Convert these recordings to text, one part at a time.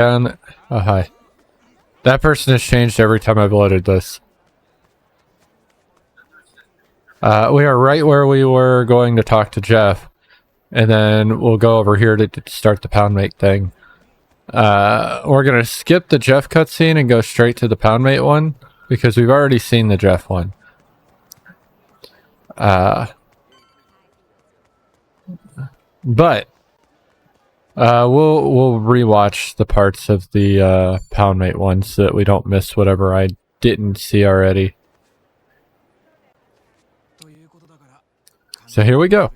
And oh hi. That person has changed every time I've loaded this. We are right where we were going to talk to Jeff, and then we'll go over here to start the pound mate thing. We're gonna skip the Jeff cutscene and go straight to the pound mate one because we've already seen the Jeff one. But we'll rewatch the parts of the pound mate one so that we don't miss whatever I didn't see already. So here we go.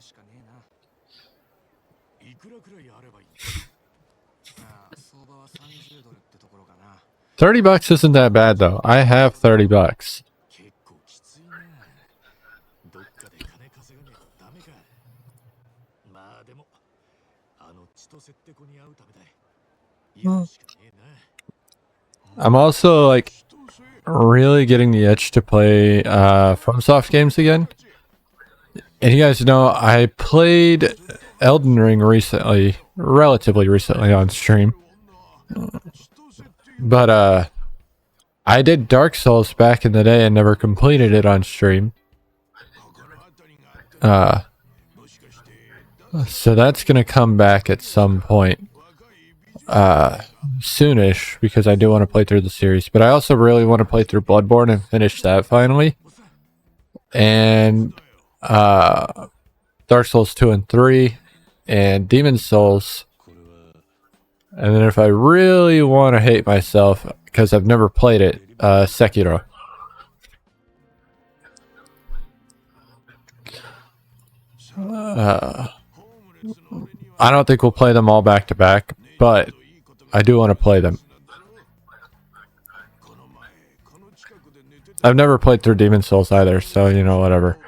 $30 isn't that bad though. I have $30. I'm also like really getting the itch to play FromSoft games again. And you guys know I played Elden Ring recently, relatively recently on stream. But I did Dark Souls back in the day and never completed it on stream. So that's gonna come back at some point. Soonish, because I do want to play through the series, but I also really want to play through Bloodborne and finish that finally. And Dark Souls 2 and 3 and Demon Souls. And then if I really want to hate myself because I've never played it, Sekiro. I don't think we'll play them all back to back, but I do want to play them. I've never played through Demon Souls either, so you know, whatever.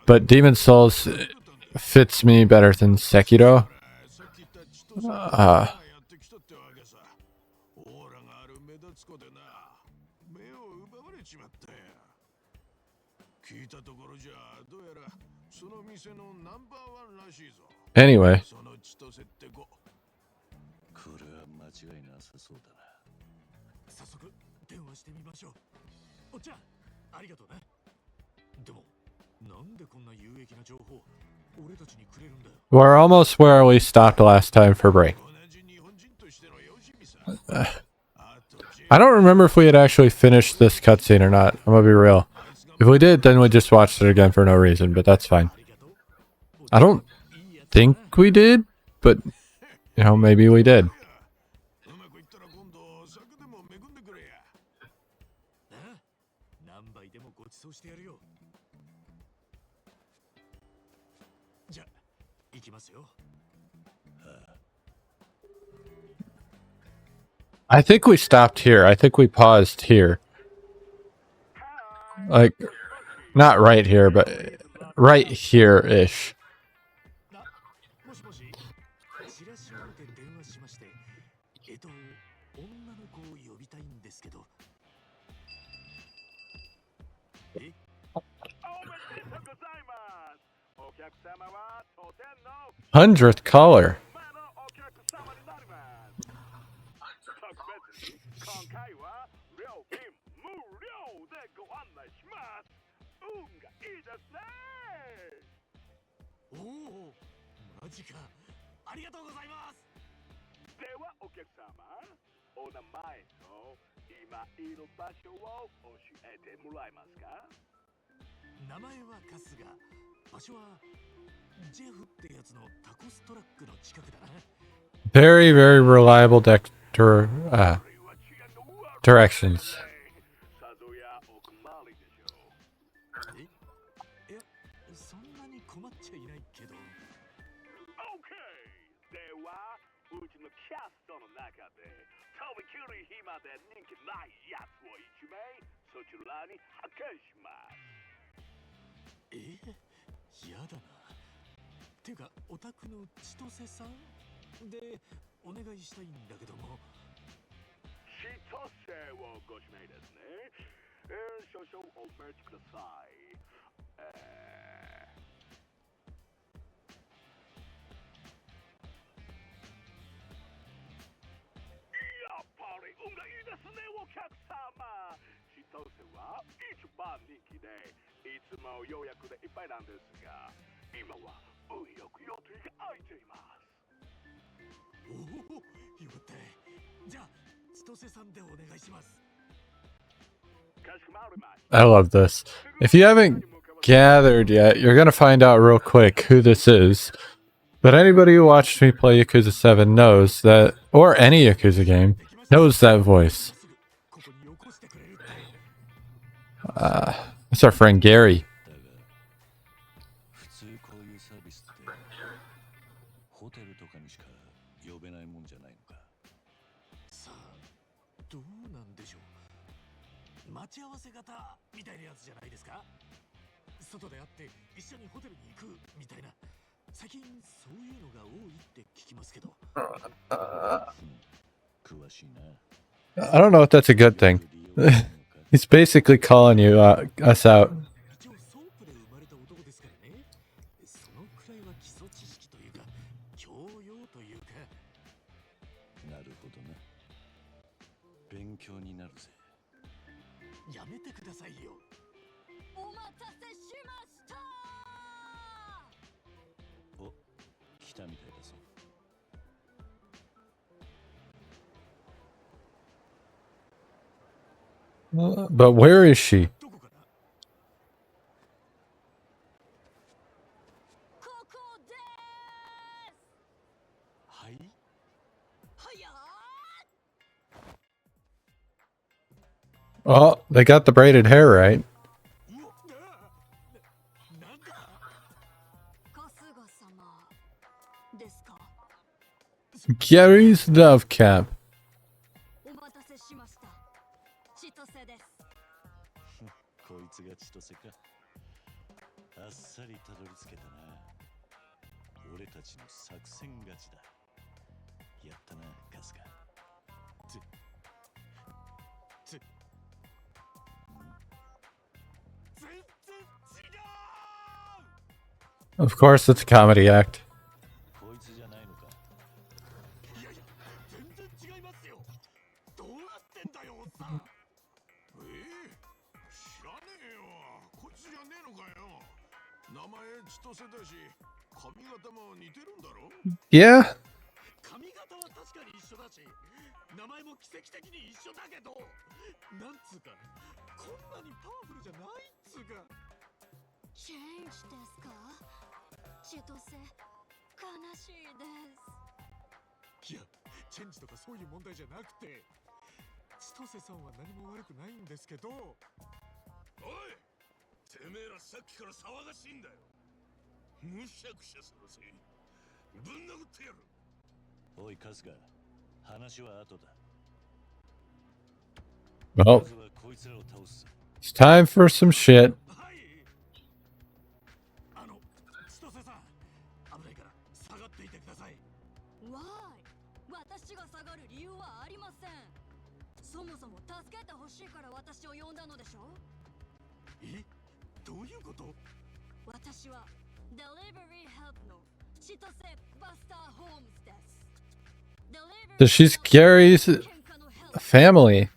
But Demon Souls fits me better than Sekiro. Anyway. We're almost where we stopped last time for break. I don't remember if we had actually finished this cutscene or not. I'm gonna be real. If we did, then we just watched it again for no reason, but that's fine. I don't think we did, but you know, maybe we did. I think we stopped here. I think we paused here. Like, not right here, but right here-ish. Hundredth caller. Very, very reliable directions. I love this. If you haven't gathered yet, you're gonna find out real quick who this is. But anybody who watched me play Yakuza 7 knows that, or any Yakuza game, knows that voice. That's our friend Gary. I don't know if that's a good thing. He's basically calling you us out. But where is she? Oh, they got the braided hair right. Gary's love camp. Of course, it's a comedy act. Yeah. Well, it's time for some shit. So she's Gary's family.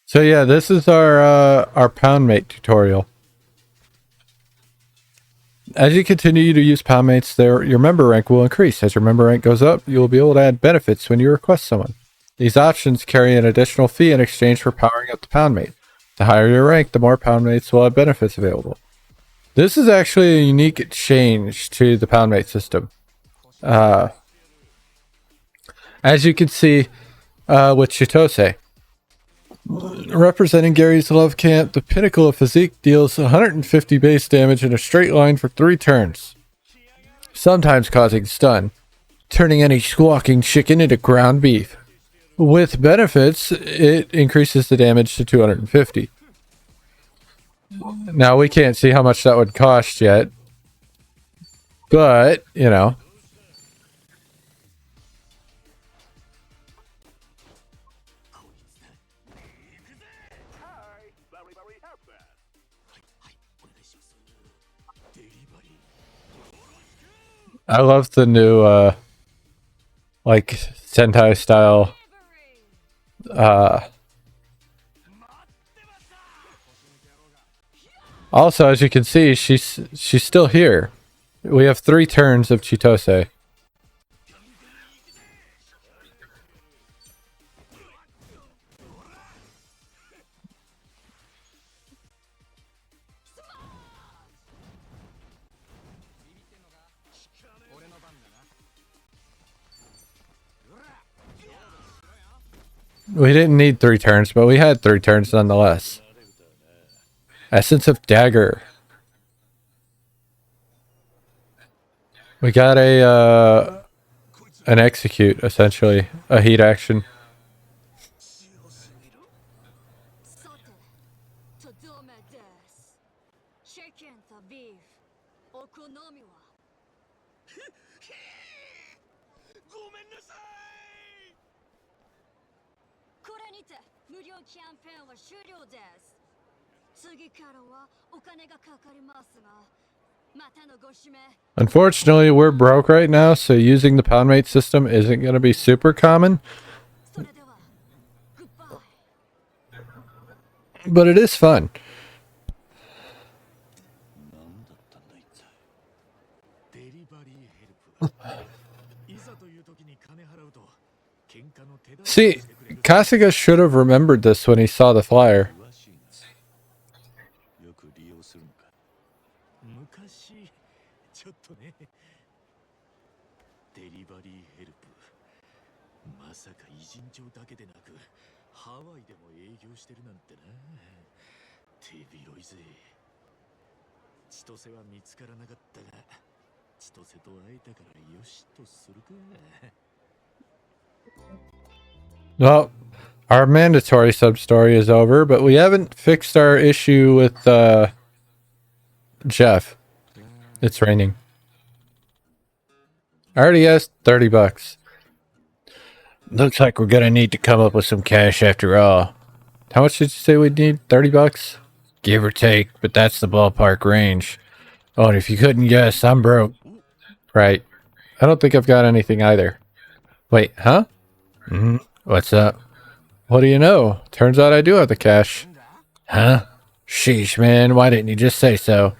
So yeah, this is our pound mate tutorial. As you continue to use pound mates, your member rank will increase. As your member rank goes up, you will be able to add benefits when you request someone. These options carry an additional fee in exchange for powering up the pound mate. The higher your rank, the more pound mates will have benefits available. This is actually a unique change to the pound mate system. As you can see with Chitose. Representing Gary's love camp, the pinnacle of physique deals 150 base damage in a straight line for 3 turns, sometimes causing stun, turning any squawking chicken into ground beef. With benefits, it increases the damage to 250. Now, we can't see how much that would cost yet. But, you know. I love the new, like, Sentai style, also, as you can see, she's still here. We have 3 turns of Chitose. We didn't need 3 turns, but we had 3 turns nonetheless. Essence of Dagger. We got an execute, essentially. A heat action. Unfortunately, we're broke right now, so using the Poundmate system isn't going to be super common. But it is fun. See, Kasuga should have remembered this when he saw the flyer. Well, our mandatory sub-story is over, but we haven't fixed our issue with Jeff. It's raining. I already asked $30. Looks like we're gonna need to come up with some cash after all. How much did you say we'd need? $30? Give or take, but that's the ballpark range. Oh, and if you couldn't guess, I'm broke. Right. I don't think I've got anything either. Wait, huh? What's up? What do you know? Turns out I do have the cash. Huh? Sheesh, man, why didn't you just say so?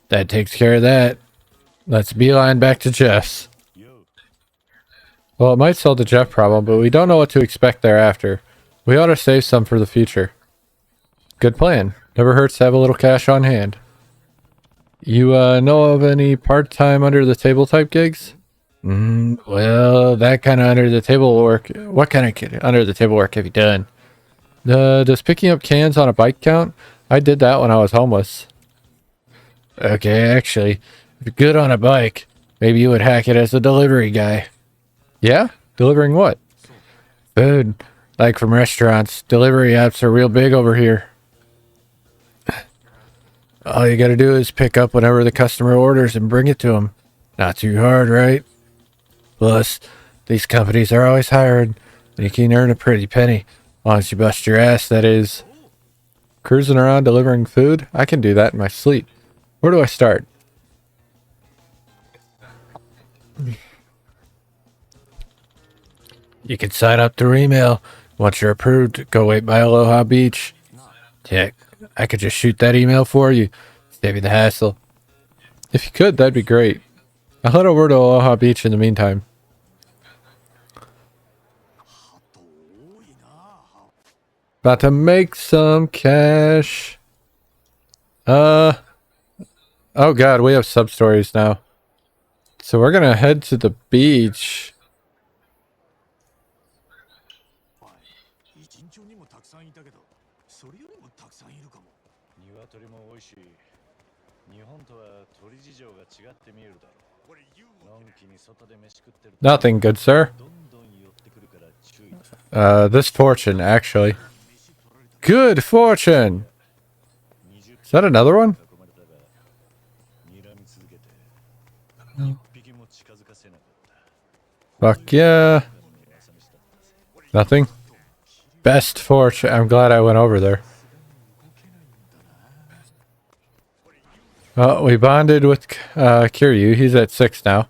That takes care of that. Let's beeline back to Jeff's. Well, it might solve the Jeff problem, but we don't know what to expect thereafter. We ought to save some for the future. Good plan. Never hurts to have a little cash on hand. You know of any part-time under-the-table type gigs? Well, that kind of under-the-table work. What kind of under-the-table work have you done? Does picking up cans on a bike count? I did that when I was homeless. Okay, actually, if you're good on a bike, maybe you would hack it as a delivery guy. Yeah? Delivering what? Food. Like from restaurants. Delivery apps are real big over here. All you gotta do is pick up whenever the customer orders and bring it to them. Not too hard, right? Plus, these companies are always hiring, and you can earn a pretty penny. As long as you bust your ass, that is. Cruising around delivering food? I can do that in my sleep. Where do I start? You can sign up through email. Once you're approved, go wait by Aloha Beach. Heck, I could just shoot that email for you. Save you the hassle. If you could, that'd be great. I'll head over to Aloha Beach in the meantime. About to make some cash. Oh god, we have sub-stories now. So we're gonna head to the beach. Nothing, good sir. This fortune, actually. Good fortune! Is that another one? Fuck yeah. Nothing? Best fortune. I'm glad I went over there. Oh, we bonded with Kiryu. He's at 6 now.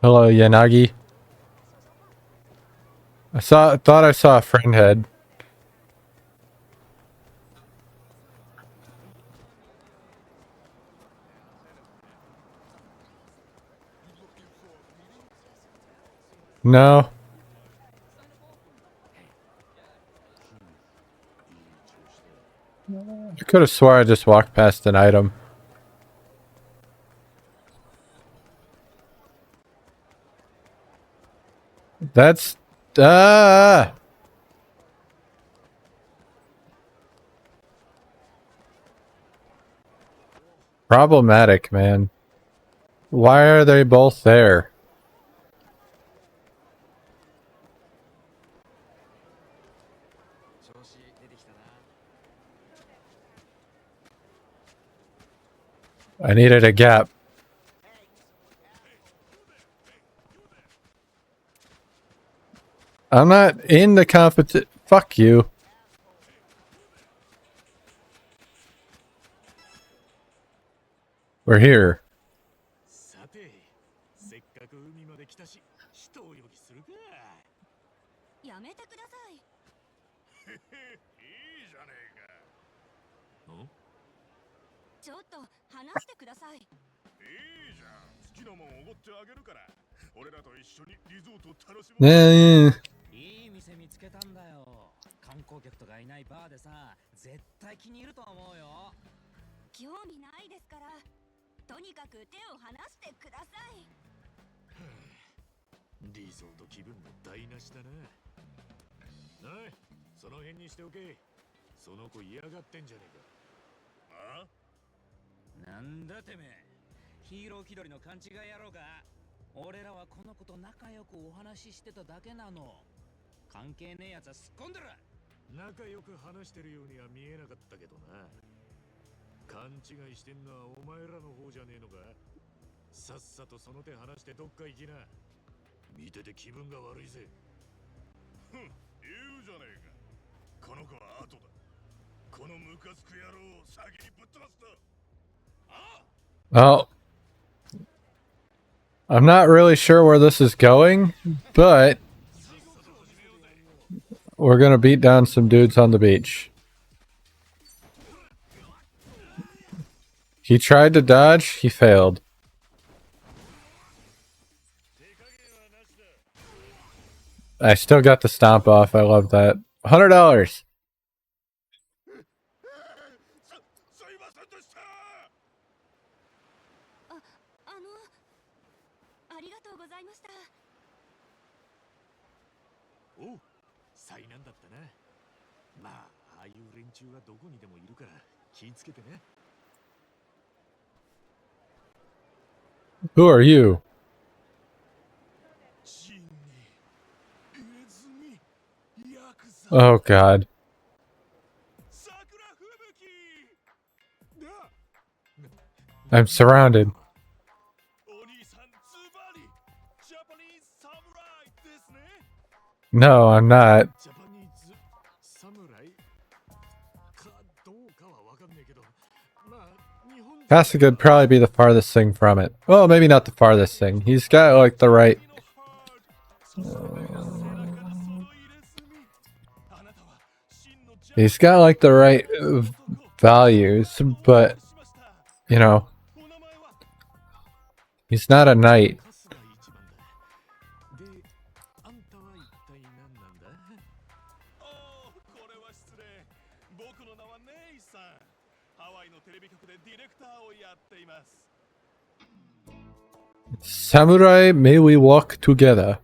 Hello, Yanagi. Thought I saw a friend head. No. I could have swore I just walked past an item. That's problematic, man. Why are they both there? I needed a gap. I'm not in the competition. Fuck you. We're here. Yeah. いい店見つけたんだよ。観光客とかいないバーでさ、絶対気に入ると思うよ。興味ないですから、とにかく手を離してください。リゾート気分の台無しだな。なあ、その辺にしておけ。その子嫌がってんじゃねえか。あ？なんだてめえ。ヒーロー気取りの勘違い野郎か。俺らはこの子と仲良くお話ししてただけなの。関係ねえやつはすっ込んでる。仲良く話してるようには見えなかったけどな。勘違いしてんのはお前らの方じゃねえのか。さっさとその手離してどっか行きな。見てて気分が悪いぜ。ふん、言うじゃねえか。この子は後だ。このムカつく野郎を先にぶっ飛ばすと。Oh. I'm not really sure where this is going, but we're gonna beat down some dudes on the beach. He tried to dodge, he failed. I still got the stomp off, I love that. $100! ありがとうございました。おう、災難だったな。まあ、ああいう連中はどこにでもいるから気ぃつけてね。Who are you? Oh god. I'm surrounded. No, I'm not. Kasuga would probably be the farthest thing from it. Well, maybe not the farthest thing. He's got like the right... He's got like the right values, but, you know, he's not a knight. Samurai, may we walk together.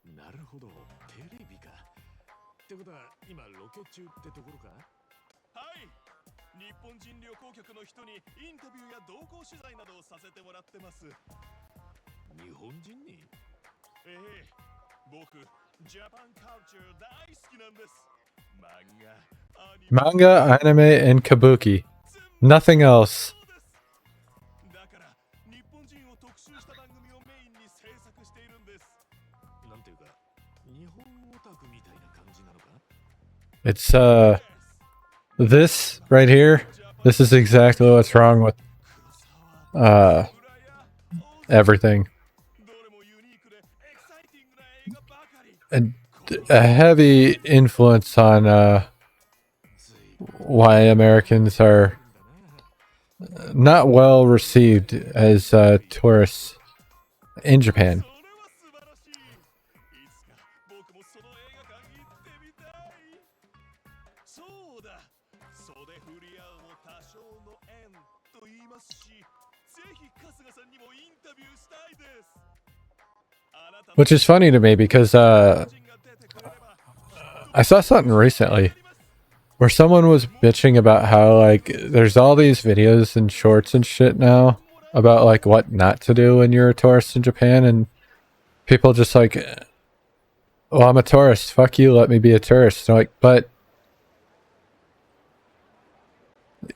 なるほど、テレビか。ってことは今ロケ中ってところか。はい、日本人旅行客の人にインタビューや同行取材などをさせてもらってます。日本人に？ええ、僕、ジャパンカルチャー大好きなんです。漫画、アニメ、 Manga, anime, and kabuki. Nothing else. そうです。だから、日本人を特集した番組をメインに制作しているんです。なんていうか、日本オタクみたいな感じなのか？ It's this right here. This is exactly what's wrong with everything. どれもユニークでエキサイティングな映画ばかり。 A heavy influence on why Americans are not well received as tourists in Japan. それは素晴らしい。いつか僕もその映画館に行ってみたい。そうだ。袖振り合うも多少の縁と言いますし、ぜひ春日さんにもインタビューしたいです。あなたの Which is funny to me because 人が出てくれれば I saw something recently where someone was bitching about how like there's all these videos and shorts and shit now about like what not to do when you're a tourist in Japan, and people just like, well, I'm a tourist, fuck you, let me be a tourist. And I'm like, but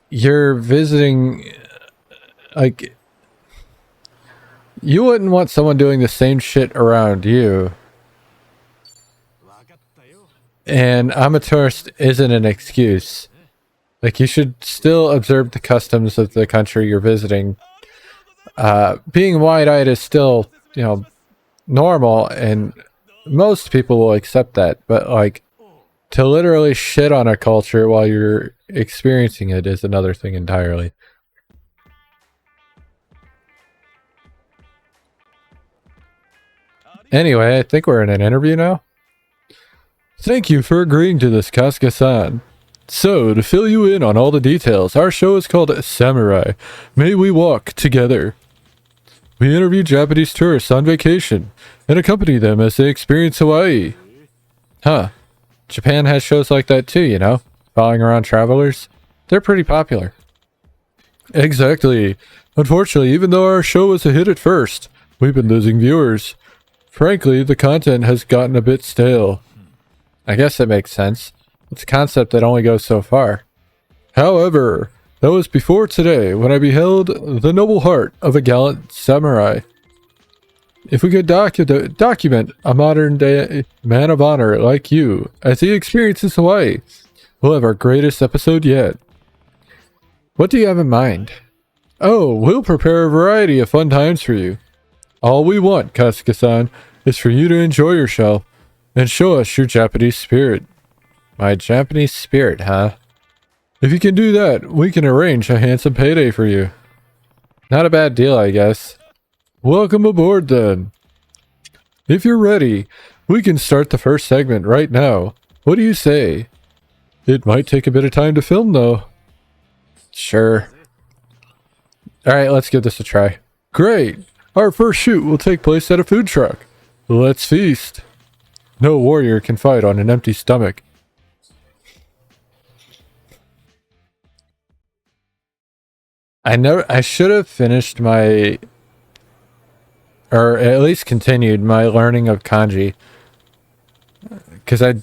you're visiting, like, you wouldn't want someone doing the same shit around you. わかったよ。 And I'm a tourist isn't an excuse. Like, you should still observe the customs of the country you're visiting. Being wide-eyed is still, you know, normal, and most people will accept that. But, like, to literally shit on a culture while you're experiencing it is another thing entirely. Anyway, I think we're in an interview now. Thank you for agreeing to this, Kasuga-san. So, to fill you in on all the details, our show is called Samurai. May we walk together. We interview Japanese tourists on vacation and accompany them as they experience Hawaii. Huh. Japan has shows like that too, you know? Following around travelers. They're pretty popular. Exactly. Unfortunately, even though our show was a hit at first, we've been losing viewers. Frankly, the content has gotten a bit stale. I guess that makes sense. It's a concept that only goes so far. However, that was before today when I beheld the noble heart of a gallant samurai. If we could document a modern-day man of honor like you as he experiences Hawaii, we'll have our greatest episode yet. What do you have in mind? Oh, we'll prepare a variety of fun times for you. All we want, Kasuga-san, is for you to enjoy yourself and show us your Japanese spirit. My Japanese spirit, huh? If you can do that, we can arrange a handsome payday for you. Not a bad deal, I guess. Welcome aboard, then. If you're ready, we can start the first segment right now. What do you say? It might take a bit of time to film, though. Sure. Alright, let's give this a try. Great! Our first shoot will take place at a food truck. Let's feast. No warrior can fight on an empty stomach. I should have finished my, or at least continued my learning of kanji. Because I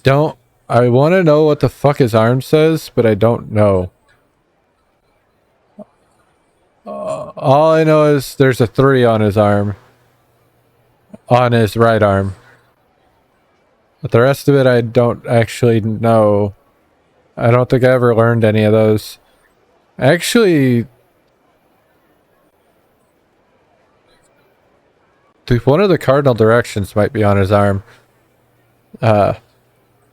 want to know what the fuck his arm says, but I don't know. All I know is there's a 3 on his arm. On his right arm. But the rest of it I don't actually know. I don't think I ever learned any of those. Actually, one of the cardinal directions might be on his arm.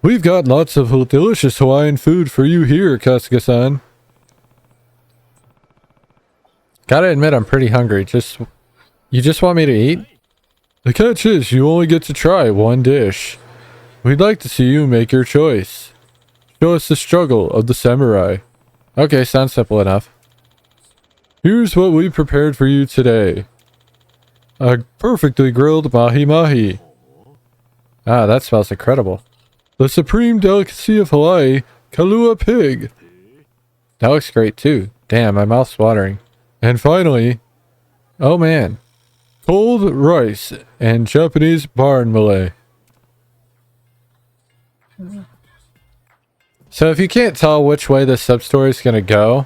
We've got lots of delicious Hawaiian food for you here, Kasuga-san. Gotta admit, I'm pretty hungry. You just want me to eat? The catch is, you only get to try one dish. We'd like to see you make your choice. Show us the struggle of the samurai. Okay, sounds simple enough. Here's what we prepared for you today. A perfectly grilled mahi-mahi. Ah, that smells incredible. The supreme delicacy of Hawaii, kalua pig. That looks great too. Damn, my mouth's watering. And finally, oh man, cold rice and Japanese barn Malay. So if you can't tell which way this sub-story is going to go,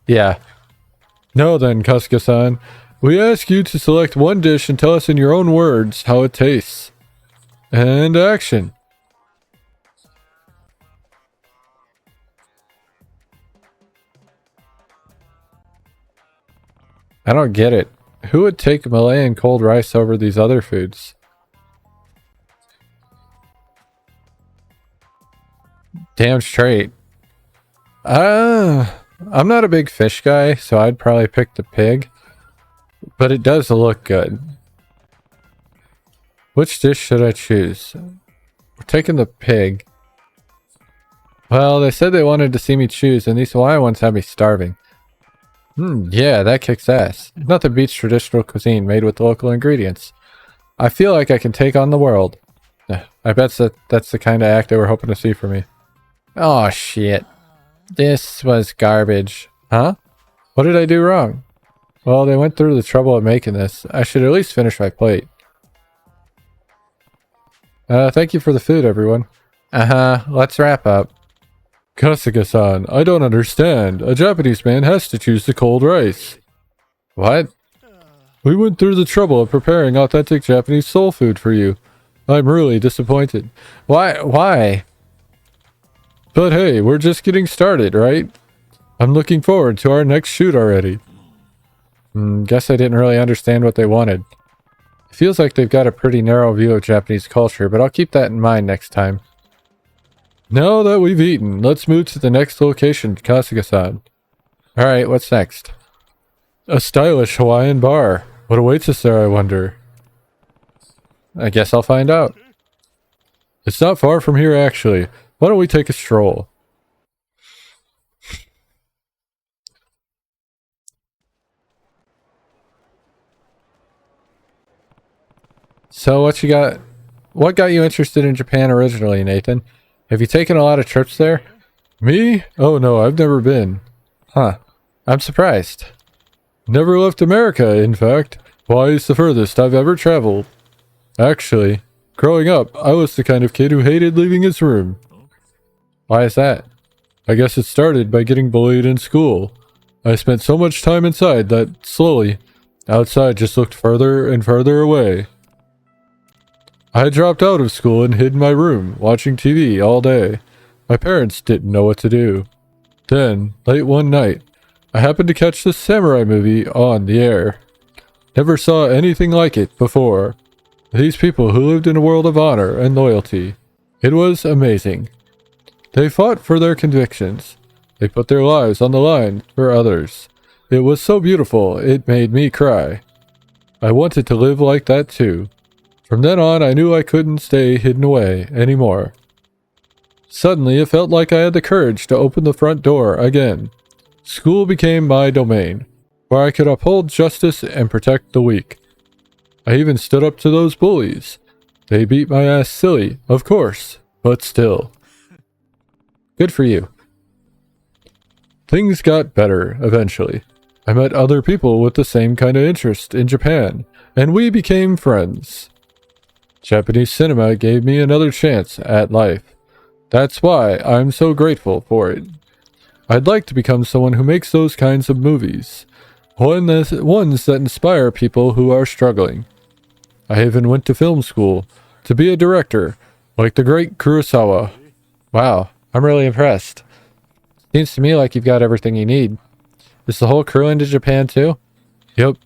yeah. No then, Kasuga-san. We ask you to select one dish and tell us in your own words how it tastes. And action. I don't get it. Who would take Malay and cold rice over these other foods? Damn straight. I'm not a big fish guy, so I'd probably pick the pig. But it does look good. Which dish should I choose? We're taking the pig. Well, they said they wanted to see me choose, and these Hawaiian ones have me starving. Yeah, that kicks ass. Nothing beats traditional cuisine made with local ingredients. I feel like I can take on the world. I bet that's the kind of act they were hoping to see from me. Oh shit. This was garbage. Huh? What did I do wrong? Well, they went through the trouble of making this. I should at least finish my plate. Thank you for the food, everyone. Let's wrap up. Kasuga-san, I don't understand. A Japanese man has to choose the cold rice. What? We went through the trouble of preparing authentic Japanese soul food for you. I'm really disappointed. Why? But hey, we're just getting started, right? I'm looking forward to our next shoot already. Guess I didn't really understand what they wanted. It feels like they've got a pretty narrow view of Japanese culture, but I'll keep that in mind next time. Now that we've eaten, let's move to the next location, Kasuga-san. Alright, what's next? A stylish Hawaiian bar. What awaits us there, I wonder? I guess I'll find out. It's not far from here, actually. Why don't we take a stroll? So what you got? What got you interested in Japan originally, Nathan? Have you taken a lot of trips there? Me? Oh no, I've never been. Huh. I'm surprised. Never left America, in fact. Hawaii's the furthest I've ever traveled. Actually, growing up, I was the kind of kid who hated leaving his room. Why is that? I guess it started by getting bullied in school. I spent so much time inside that, slowly, outside just looked further and further away. I dropped out of school and hid in my room, watching TV all day. My parents didn't know what to do. Then, late one night, I happened to catch this samurai movie on the air. Never saw anything like it before. These people who lived in a world of honor and loyalty. It was amazing. They fought for their convictions. They put their lives on the line for others. It was so beautiful, it made me cry. I wanted to live like that too. From then on, I knew I couldn't stay hidden away anymore. Suddenly, it felt like I had the courage to open the front door again. School became my domain, where I could uphold justice and protect the weak. I even stood up to those bullies. They beat my ass silly, of course, but still. Good for you. Things got better, eventually. I met other people with the same kind of interest in Japan, and we became friends. Japanese cinema gave me another chance at life. That's why I'm so grateful for it. I'd like to become someone who makes those kinds of movies. Ones that inspire people who are struggling. I even went to film school to be a director, like the great Kurosawa. Wow, I'm really impressed. Seems to me like you've got everything you need. Is the whole crew into Japan too? Yep.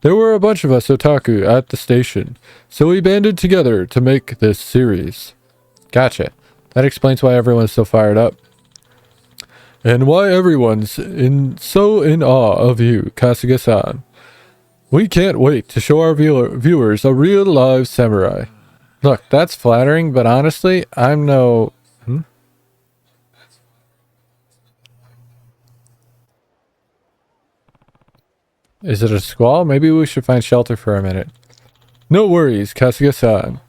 There were a bunch of us otaku at the station, so we banded together to make this series. Gotcha. That explains why everyone's so fired up. And why everyone's so in awe of you, Kasuga-san. We can't wait to show our viewers a real live samurai. Look, that's flattering, but honestly, I'm no... Is it a squall? Maybe we should find shelter for a minute. No worries, Kasuga-san.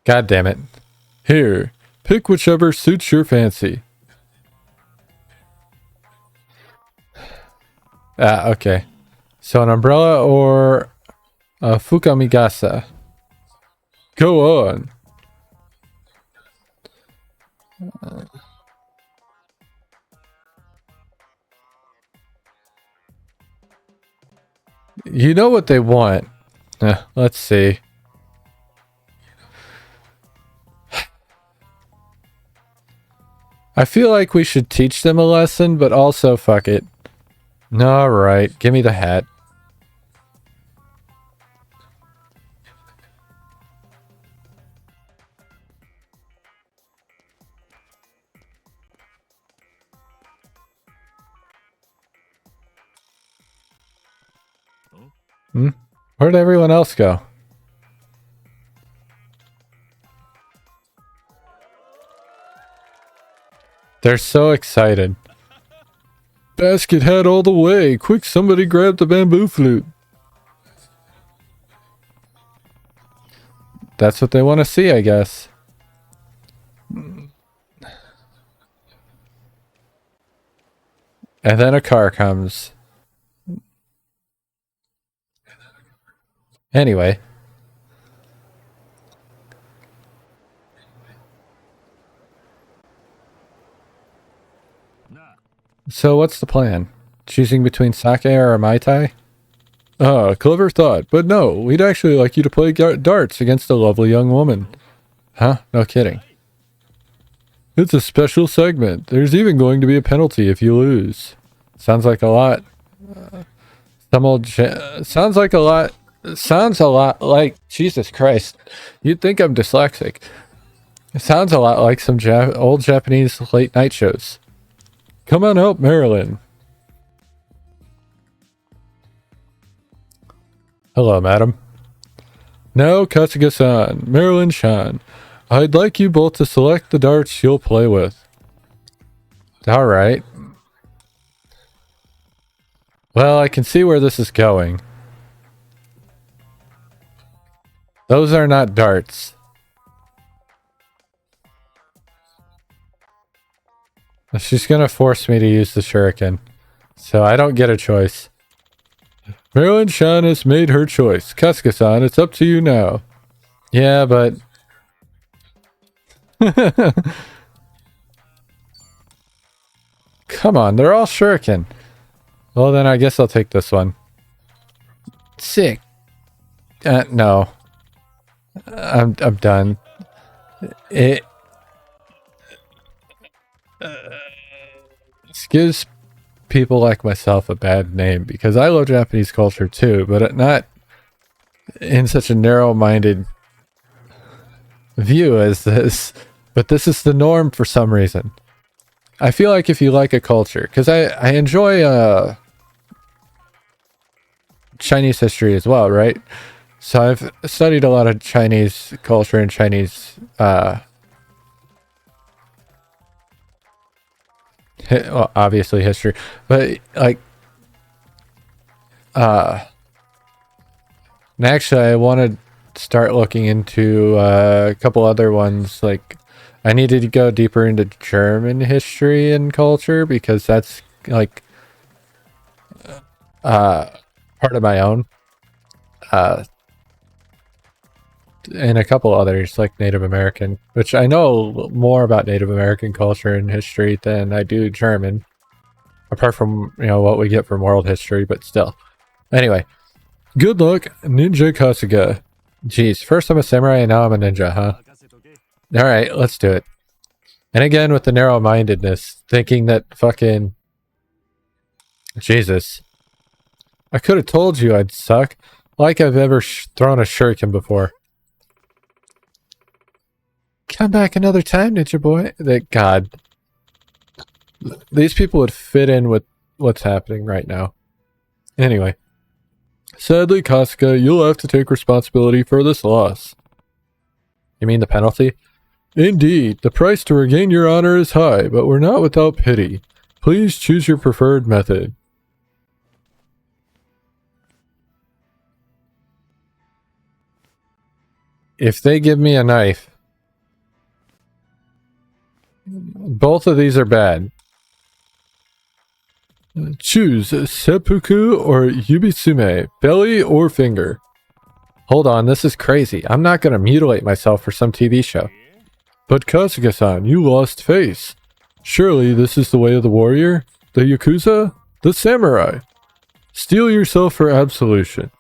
God damn it. Here, pick whichever suits your fancy. Ah, okay. So an umbrella or a fukamigasa. Go on. You know what they want. Let's see. I feel like we should teach them a lesson, but also fuck it. Alright, give me the hat. Where'd everyone else go? They're so excited. Basket hat all the way. Quick, somebody grab the bamboo flute. That's what they want to see, I guess. And then a car comes. Anyway. So what's the plan? Choosing between sake or a Mai Tai? Clever thought, but no, we'd actually like you to play darts against a lovely young woman. Huh? No kidding. It's a special segment. There's even going to be a penalty if you lose. Sounds like a lot. Sounds like a lot. Sounds a lot like... Jesus Christ. You'd think I'm dyslexic. It sounds a lot like some old Japanese late night shows. Come on out, Marilyn. Hello, madam. Now, Katsuga-san, Marilyn-chan, I'd like you both to select the darts you'll play with. Alright. Well, I can see where this is going. Those are not darts. She's gonna force me to use the shuriken. So I don't get a choice. Marilyn-chan has made her choice. Kasuga-san, it's up to you now. Yeah, but... Come on, they're all shuriken. Well, then I guess I'll take this one. Sick. No. I'm done. This gives people like myself a bad name because I love Japanese culture too, but not in such a narrow-minded view as this. But this is the norm for some reason. I feel like if you like a culture, because I enjoy Chinese history as well, right? So I've studied a lot of Chinese culture and Chinese well, obviously history, but like and actually I want to start looking into a couple other ones. Like I needed to go deeper into German history and culture because that's like part of my own, and a couple others like Native American, which I know more about Native American culture and history than I do German, apart from, you know, what we get from world history, but still. Anyway, good luck, Ninja Kasuga. Jeez, first I'm a samurai and now I'm a ninja, huh? Alright, let's do it. And again with the narrow-mindedness, thinking that fucking... Jesus. I could have told you I'd suck, like I've ever thrown a shuriken before. Come back another time, Ninja Boy. God. These people would fit in with what's happening right now. Anyway. Sadly, Kasuga, you'll have to take responsibility for this loss. You mean the penalty? Indeed. The price to regain your honor is high, but we're not without pity. Please choose your preferred method. If they give me a knife, Both of these are bad. Choose seppuku or yubitsume, belly or finger. Hold on, this is crazy. I'm not going to mutilate myself for some TV show. But Kasuga-san, you lost face. Surely this is the way of the warrior, the yakuza, the samurai. Steel yourself for absolution.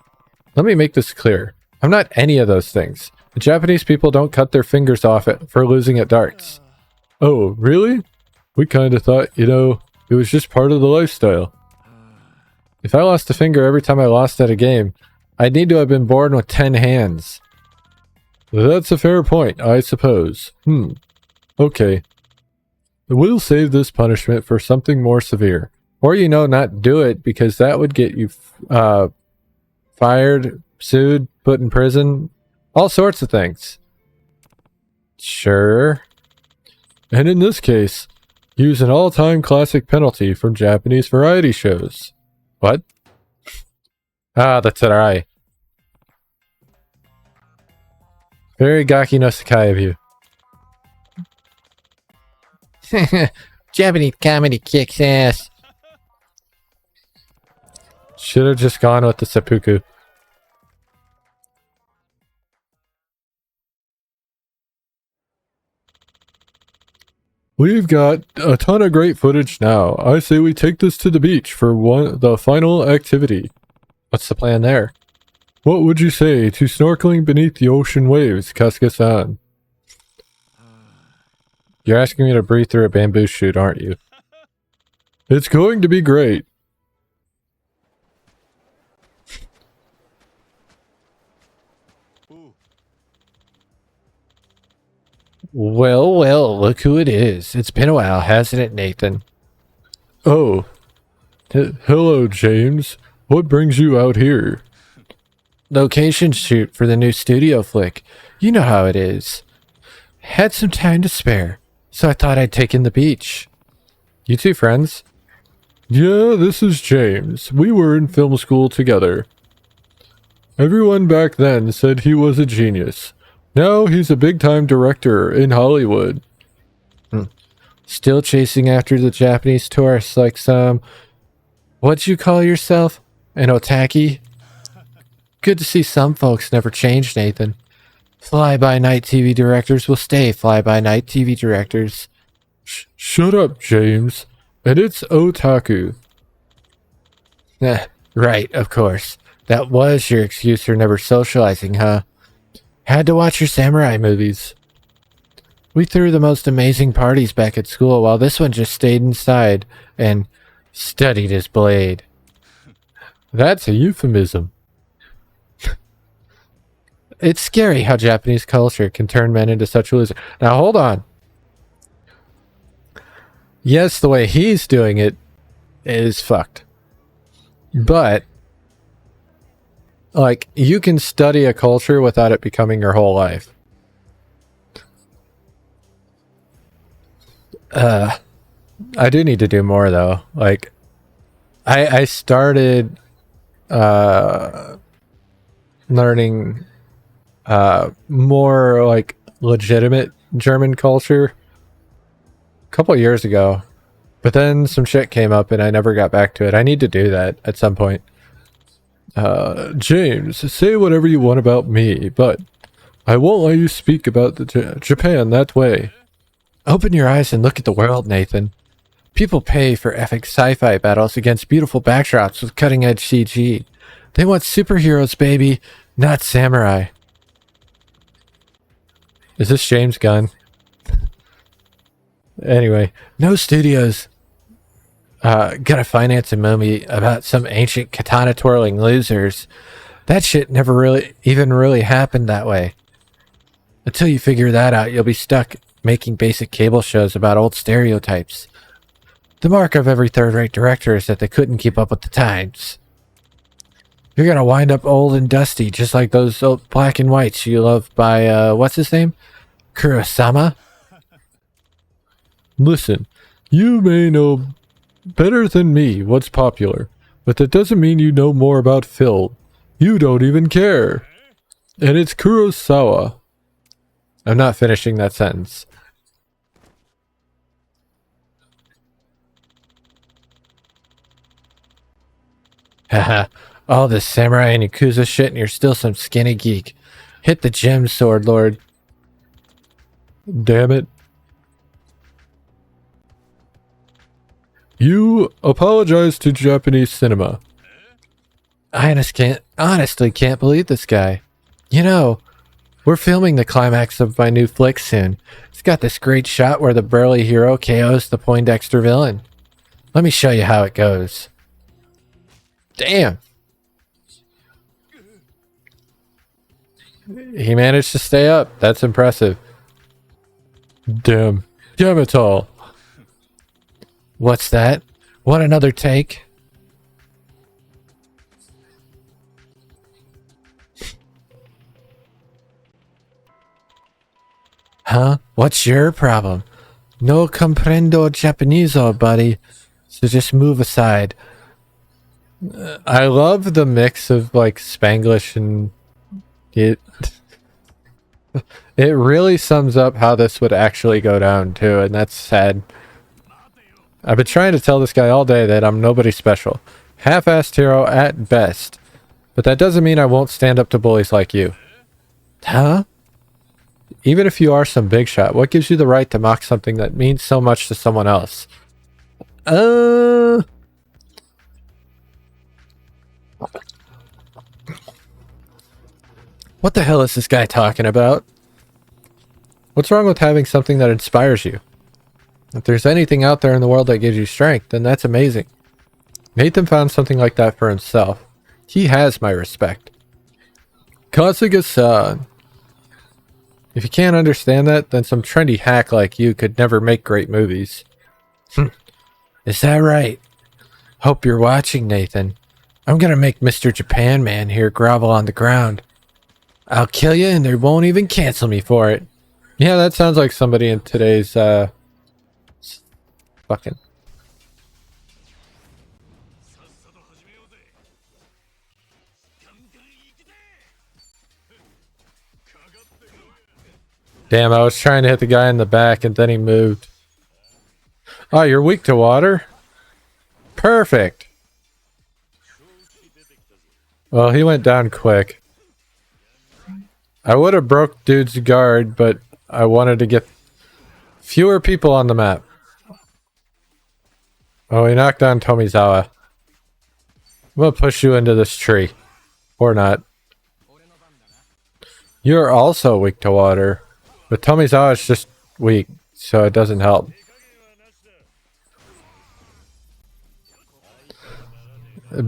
Let me make this clear. I'm not any of those things. The Japanese people don't cut their fingers off for losing at darts. Oh, really? We kinda thought, it was just part of the lifestyle. If I lost a finger every time I lost at a game, I'd need to have been born with 10 hands. That's a fair point, I suppose. Okay. We'll save this punishment for something more severe. Or, not do it, because that would get you fired, sued, put in prison, all sorts of things. Sure. And in this case, use an all-time classic penalty from Japanese variety shows. What? Ah, that's alright. Very Gaki no Sakai of you. Japanese comedy kicks ass. Should have just gone with the seppuku. We've got a ton of great footage now. I say we take this to the beach for the final activity. What's the plan there? What would you say to snorkeling beneath the ocean waves, Kasuga-san? You're asking me to breathe through a bamboo shoot, aren't you? It's going to be great. Well, look who it is. It's been a while, hasn't it, Nathan? Oh. Hello, James. What brings you out here? Location shoot for the new studio flick. You know how it is. Had some time to spare, so I thought I'd take in the beach. You two friends? Yeah, this is James. We were in film school together. Everyone back then said he was a genius. Now he's a big-time director in Hollywood. Still chasing after the Japanese tourists like some... What'd you call yourself? An otaki? Good to see some folks never change, Nathan. Fly-by-night TV directors will stay fly-by-night TV directors. Shut up, James. And it's otaku. Right, of course. That was your excuse for never socializing, huh? Had to watch your samurai movies. We threw the most amazing parties back at school while this one just stayed inside and studied his blade. That's a euphemism. It's scary how Japanese culture can turn men into such losers. Now hold on. Yes, the way he's doing it is fucked. But like, you can study a culture without it becoming your whole life. I do need to do more, though. Like, I started learning more, like, legitimate German culture a couple of years ago. But then some shit came up and I never got back to it. I need to do that at some point. James, say whatever you want about me, but I won't let you speak about Japan that way. Open your eyes and look at the world, Nathan. People pay for epic sci-fi battles against beautiful backdrops with cutting-edge CG. They want superheroes, baby, not samurai. Is this James Gunn? Anyway, no studios gonna finance a movie about some ancient katana twirling losers. That shit never really happened that way. Until you figure that out, you'll be stuck making basic cable shows about old stereotypes. The mark of every third-rate director is that they couldn't keep up with the times. You're gonna wind up old and dusty, just like those old black and whites you love by, what's his name? Kurosawa? Listen, you may know better than me what's popular, but that doesn't mean you know more about film. You don't even care. And it's Kurosawa. I'm not finishing that sentence. Haha, all this samurai and yakuza shit and you're still some skinny geek. Hit the gym, sword lord. Damn it. You apologize to Japanese cinema. I honestly can't believe this guy. You know, we're filming the climax of my new flick soon. It's got this great shot where the burly hero KOs the Poindexter villain. Let me show you how it goes. Damn. He managed to stay up. That's impressive. Damn. Damn it all. What's that? Want another take? Huh? What's your problem? No comprendo Japanese, buddy. So just move aside. I love the mix of like Spanglish and it. It really sums up how this would actually go down too, and that's sad. I've been trying to tell this guy all day that I'm nobody special. Half-assed hero at best. But that doesn't mean I won't stand up to bullies like you. Huh? Even if you are some big shot, what gives you the right to mock something that means so much to someone else? What the hell is this guy talking about? What's wrong with having something that inspires you? If there's anything out there in the world that gives you strength, then that's amazing. Nathan found something like that for himself. He has my respect. Kasuga-san. If you can't understand that, then some trendy hack like you could never make great movies. Is that right? Hope you're watching, Nathan. I'm gonna make Mr. Japan Man here grovel on the ground. I'll kill you and they won't even cancel me for it. Yeah, that sounds like somebody in today's, fucking... Damn, I was trying to hit the guy in the back and then he moved. Oh, you're weak to water? Perfect. Well, he went down quick. I would have broke dude's guard, but I wanted to get fewer people on the map. Oh, he knocked down Tomizawa. I'm gonna push you into this tree. Or not. You're also weak to water. But Tomizawa is just weak, so it doesn't help.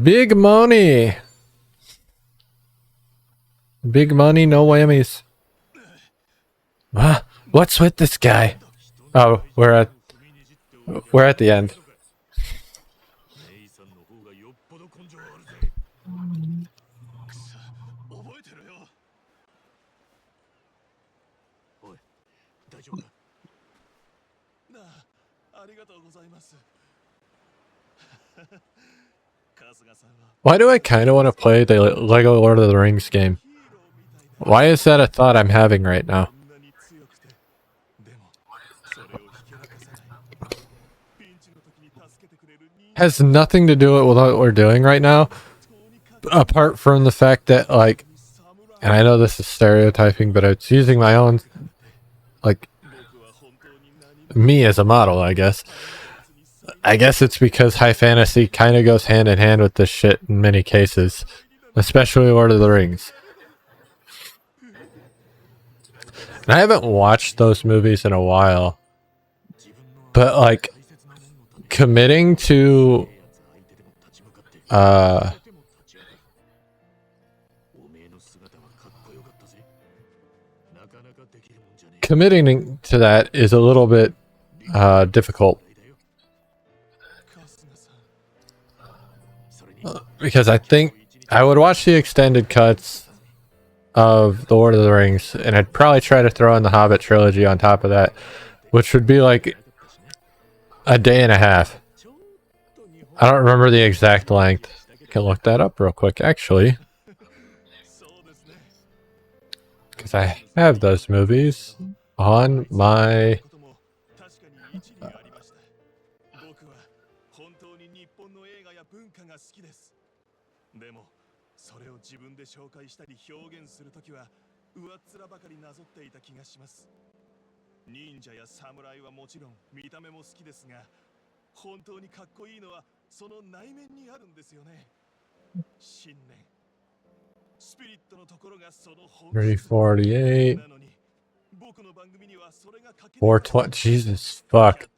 Big money! Big money, no whammies. What's with this guy? Oh, we're at the end. Why do I kind of want to play the Lego Lord of the Rings game? Why is that a thought I'm having right now? Has nothing to do with what we're doing right now, apart from the fact that, like, and I know this is stereotyping, but it's using my own, like, me as a model, I guess. I guess it's because high fantasy kind of goes hand in hand with this shit in many cases, especially Lord of the Rings. And I haven't watched those movies in a while, but like committing to committing to that is a little bit difficult. Because I think I would watch the extended cuts of The Lord of the Rings, and I'd probably try to throw in the Hobbit trilogy on top of that, which would be like a day and a half. I don't remember the exact length. I can look that up real quick, actually. Because I have those movies on my... 分で紹介したり表現するときは上っ面ばかりなぞっていた気がします。忍者や侍はもちろん見た目も好きですが、本当にかっこいいのはその内面にあるんですよね。信念、スピリットのところがその本質348, なのに、僕の番組にはそれが欠けています。 420. Jesus fuck.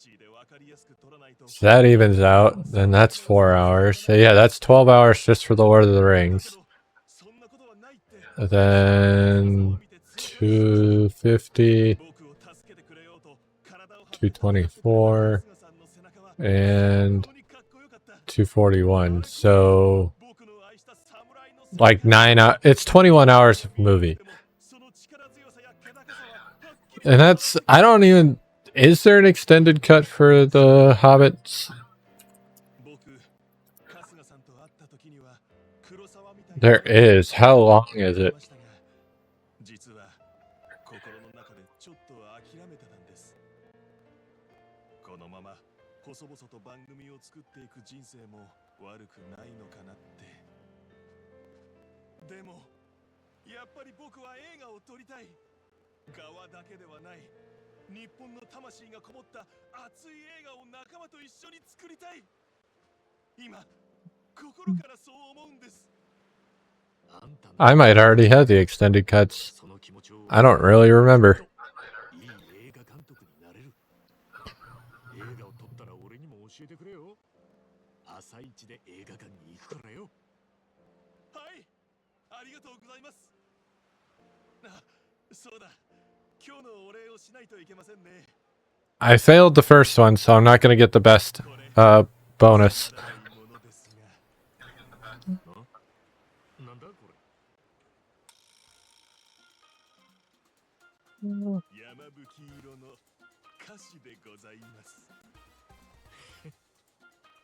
So that evens out. Then that's 4 hours. So yeah, that's 12 hours just for the Lord of the Rings. Then 250, 224, and 241. So like 9 it's 21 hours of movie. And that's, I don't even, is there an extended cut for the Hobbits? There is. How long is it? 実は心の中でちょっと諦めてたんです。このまま細々と番組を作っていく人生も悪くないのかなって。でもやっぱり僕は映画を撮りたい。側だけではない、日本の魂がこもった熱い映画を仲間と一緒に作りたい。今心からそう思うんです。 I might already have the extended cuts. I don't really remember. 映画監督になれる。映画を撮ったら俺にも教えてくれよ。朝一で映画館に行くからよ。はい、ありがとうございます。あ、そうだ。今日のお礼をしないといけませんね。 I failed the first one, so I'm not going to get the best bonus. なんだこれ。山吹色の歌詞でございます。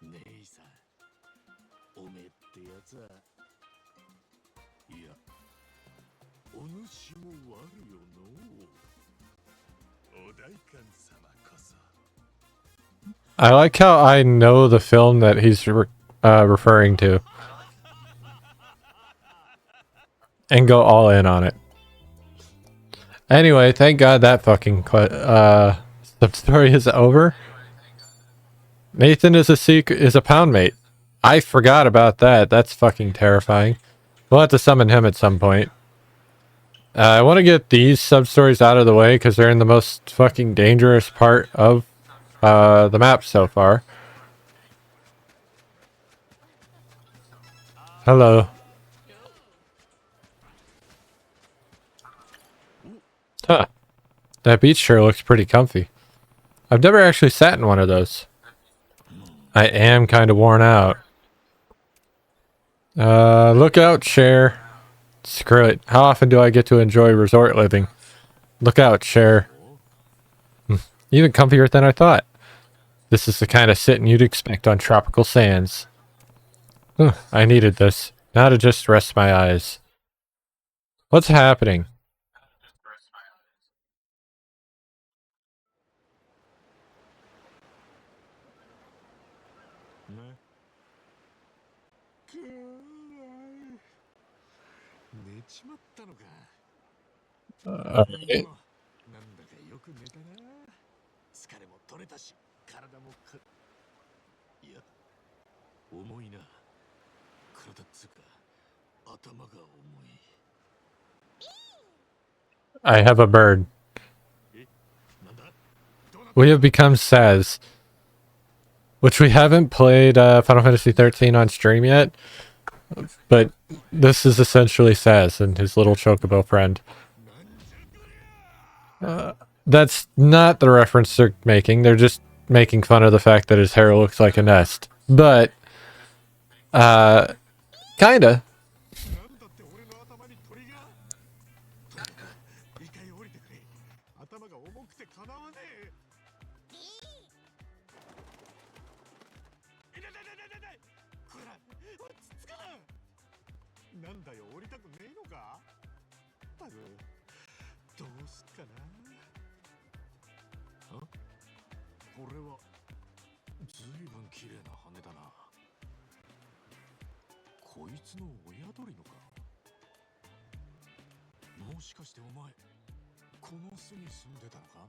姉さん、おめえってやつは、いや、お主も悪よの。お代官様こそ。 I like how I know the film that he's referring to. And go all in on it. Anyway, thank God that fucking story is over. Nathan is a pound mate. I forgot about that. That's fucking terrifying. We'll have to summon him at some point. I want to get these sub-stories out of the way because they're in the most fucking dangerous part of the map so far. Hello. Huh. That beach chair looks pretty comfy. I've never actually sat in one of those. I am kind of worn out. Look out, chair. Screw it. How often do I get to enjoy resort living? Look out, chair. Even comfier than I thought. This is the kind of sitting you'd expect on tropical sands. I needed this. Now to just rest my eyes. What's happening? Alright. なんだかよく寝たな。疲れも取れたし、体もいや、重いな。体っつうか、頭が重い。I have a bird. We have become Saz. Which we haven't played Final Fantasy 13 on stream yet. But this is essentially Saz and his little chocobo friend. That's not the reference they're making. They're just making fun of the fact that his hair looks like a nest. But, kinda. もしかしてお前この巣に住んでたのか？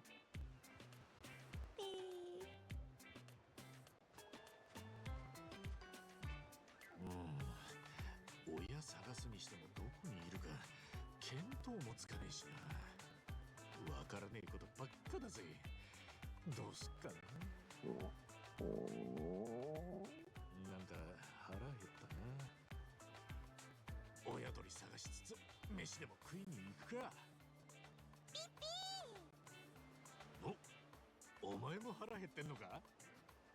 親探すにしてもどこにいるか見当もつかねえしな。わからねえことばっかだぜ。どうすっかな。なんか腹減ったな。親鳥探しつつ飯でも食いに行くか。お前も腹減ってんのか？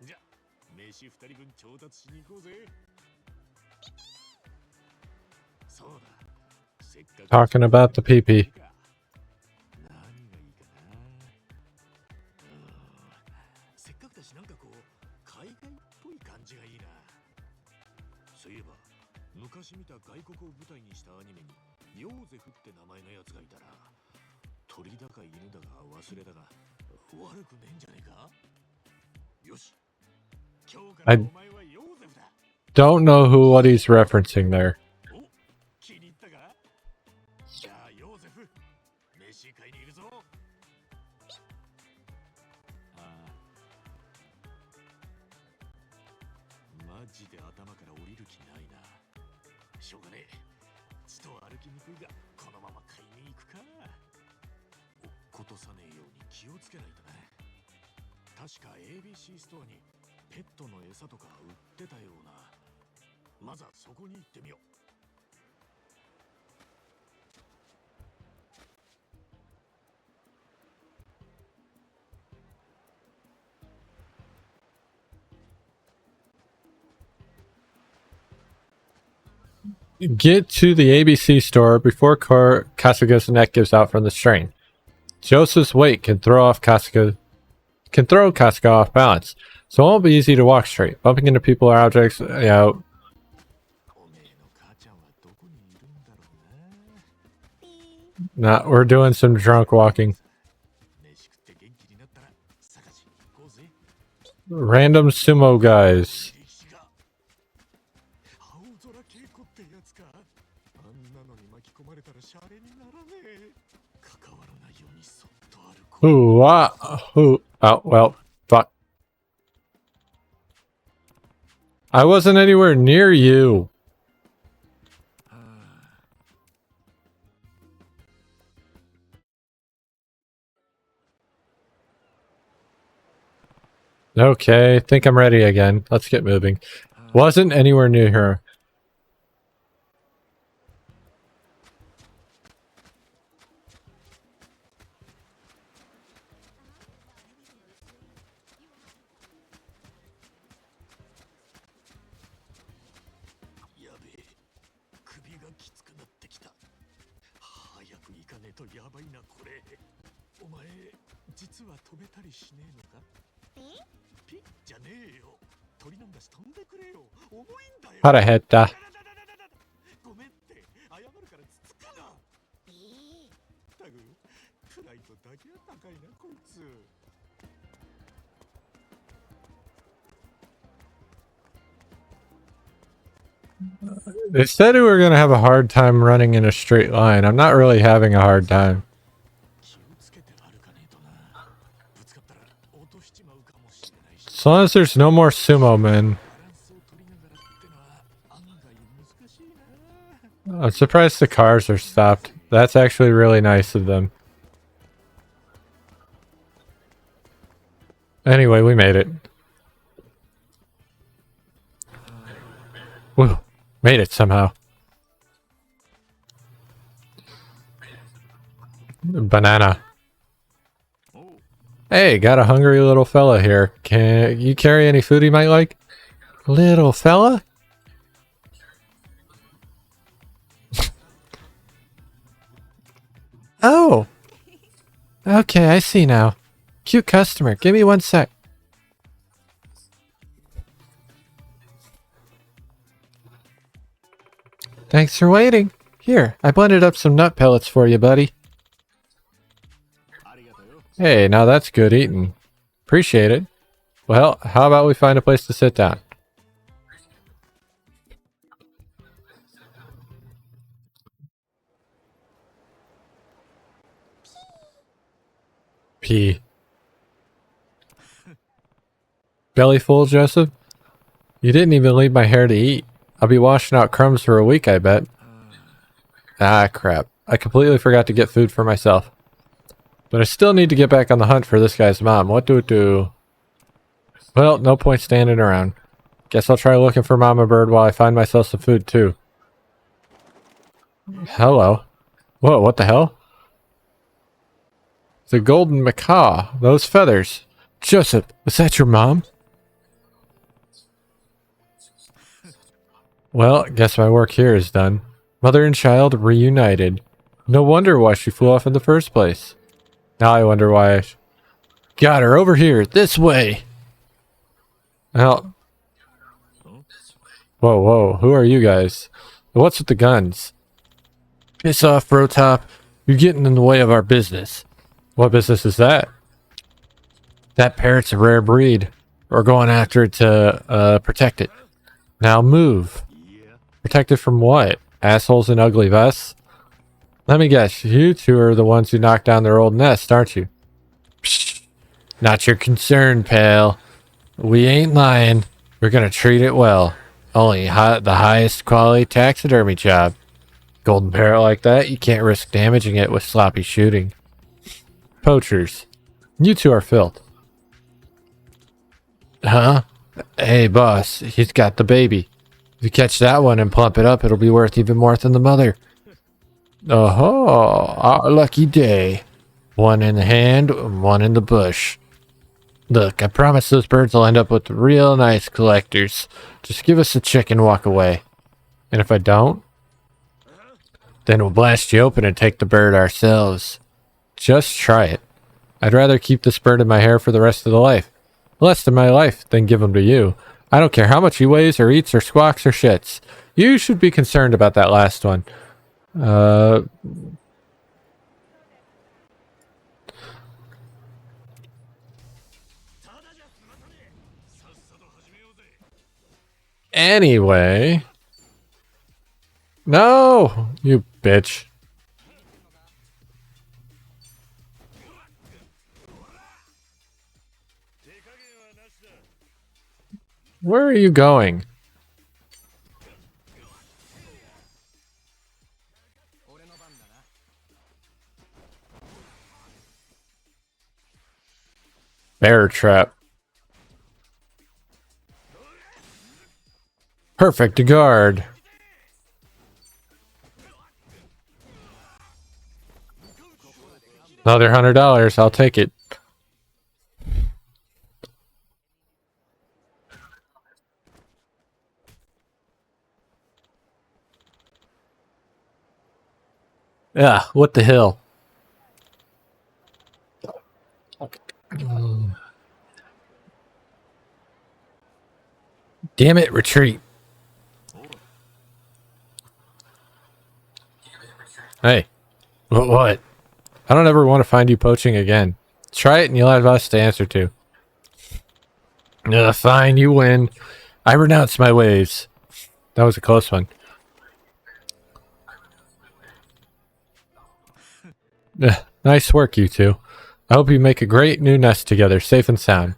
じゃ飯2人分調達しに行こうぜ。そうだ。せっかく Talking about the pee-pee. 何がいいかな。せっかくだしなんかこう海外っぽい感じがいいな。そういえば昔見た外国を舞台にしたアニメにヨーゼフって名前のやつがいたら、鳥だか犬だか忘れたが悪くねえんじゃねえか。よし、今日からお前はヨーゼフだ。 Don't know what he's referencing there. お、気に入ったか。じゃあヨーゼフ、飯買いにいるぞ。マジで頭から降りる気ないな。しょうがねえ。ちと歩きにくいがこのまま買いに行くか。落っことさねえように気をつけないとな。確か ABC ストアにペットの餌とか売ってたような。まずはそこに行ってみよう。Get to the ABC store before Kasuga's neck gives out from the strain. Joseph's weight can throw Kasuga off balance, so it won't be easy to walk straight. Bumping into people or objects, Nah, we're doing some drunk walking. Random sumo guys. Ooh, ooh. Oh, well, fuck. I wasn't anywhere near you. Okay, think I'm ready again. Let's get moving. Wasn't anywhere near her. Harahetta. They said we were going to have a hard time running in a straight line. I'm not really having a hard time. As long as there's no more sumo men. I'm surprised the cars are stopped. That's actually really nice of them. Anyway, we made it. Woo. Made it somehow. Banana. Hey, got a hungry little fella here. Can you carry any food he might like? Little fella? Oh! Okay, I see now. Cute customer. Give me 1 sec. Thanks for waiting. Here, I blended up some nut pellets for you, buddy. Hey, now that's good eating. Appreciate it. Well, how about we find a place to sit down? pee. Belly full, Joseph? You didn't even leave my hair to eat. I'll be washing out crumbs for a week, I bet. Ah, crap. I completely forgot to get food for myself. But I still need to get back on the hunt for this guy's mom. What do it do? Well, no point standing around. Guess I'll try looking for Mama Bird while I find myself some food, too. Hello. Whoa, what the hell? The golden macaw. Those feathers. Joseph, was that your mom? Well, guess my work here is done. Mother and child reunited. No wonder why she flew off in the first place. Now I wonder why I... Got her, over here, this way! Well... Whoa, whoa, who are you guys? What's with the guns? Piss off, Bro Top. You're getting in the way of our business. What business is that? That parrot's a rare breed. We're going after it to, protect it. Now move. Protect it from what? Assholes in ugly vests? Let me guess, you two are the ones who knocked down their old nest, aren't you? Psh, not your concern, pal. We ain't lying. We're gonna treat it well. Only the highest quality taxidermy job. Golden parrot like that, you can't risk damaging it with sloppy shooting. Poachers. You two are filth. Huh? Hey, boss, he's got the baby. If you catch that one and plump it up, it'll be worth even more than the mother. Oh, our lucky day. One in the hand, one in the bush. Look, I promise those birds will end up with real nice collectors. Just give us a chick and walk away. And if I don't, then we'll blast you open and take the bird ourselves. Just try it. I'd rather keep this bird in my hair for the rest of my life, than give him to you. I don't care how much he weighs or eats or squawks or shits. You should be concerned about that last one. Anyway. No! You bitch. Where are you going? Bear trap. Perfect to guard. Another $100. I'll take it. Yeah, what the hell? Damn it, retreat. Hey, what? I don't ever want to find you poaching again. Try it and you'll have us to answer to. Fine, you win. I renounce my ways. That was a close one. Nice work, you two. I hope you make a great new nest together, safe and sound.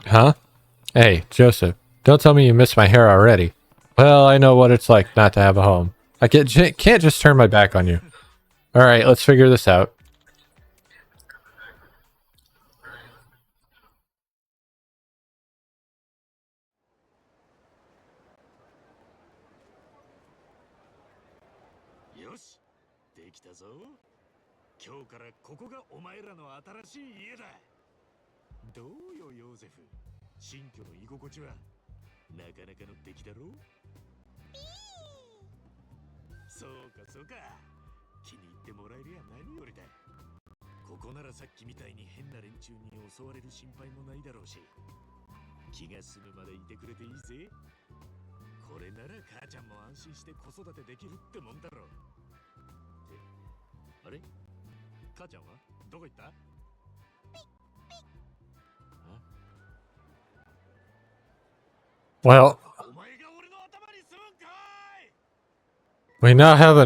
Huh? Hey, Joseph, don't tell me you miss my hair already. Well, I know what it's like not to have a home. I can't just turn my back on you. Alright, let's figure this out.よし、できたぞ。今日からここがお前らの新しい家だ。どうよ、ヨーゼフ。新居の居心地はなかなかの出来だろう。そうかそうか。気に入ってもらえりゃ何よりだ。ここならさっきみたいに変な連中に襲われる心配もないだろうし、気が済むまでいてくれていいぜ。これなら母ちゃんも安心して子育てできるってもんだろう。あれ？母ちゃんはどこ行った？Well, we now have a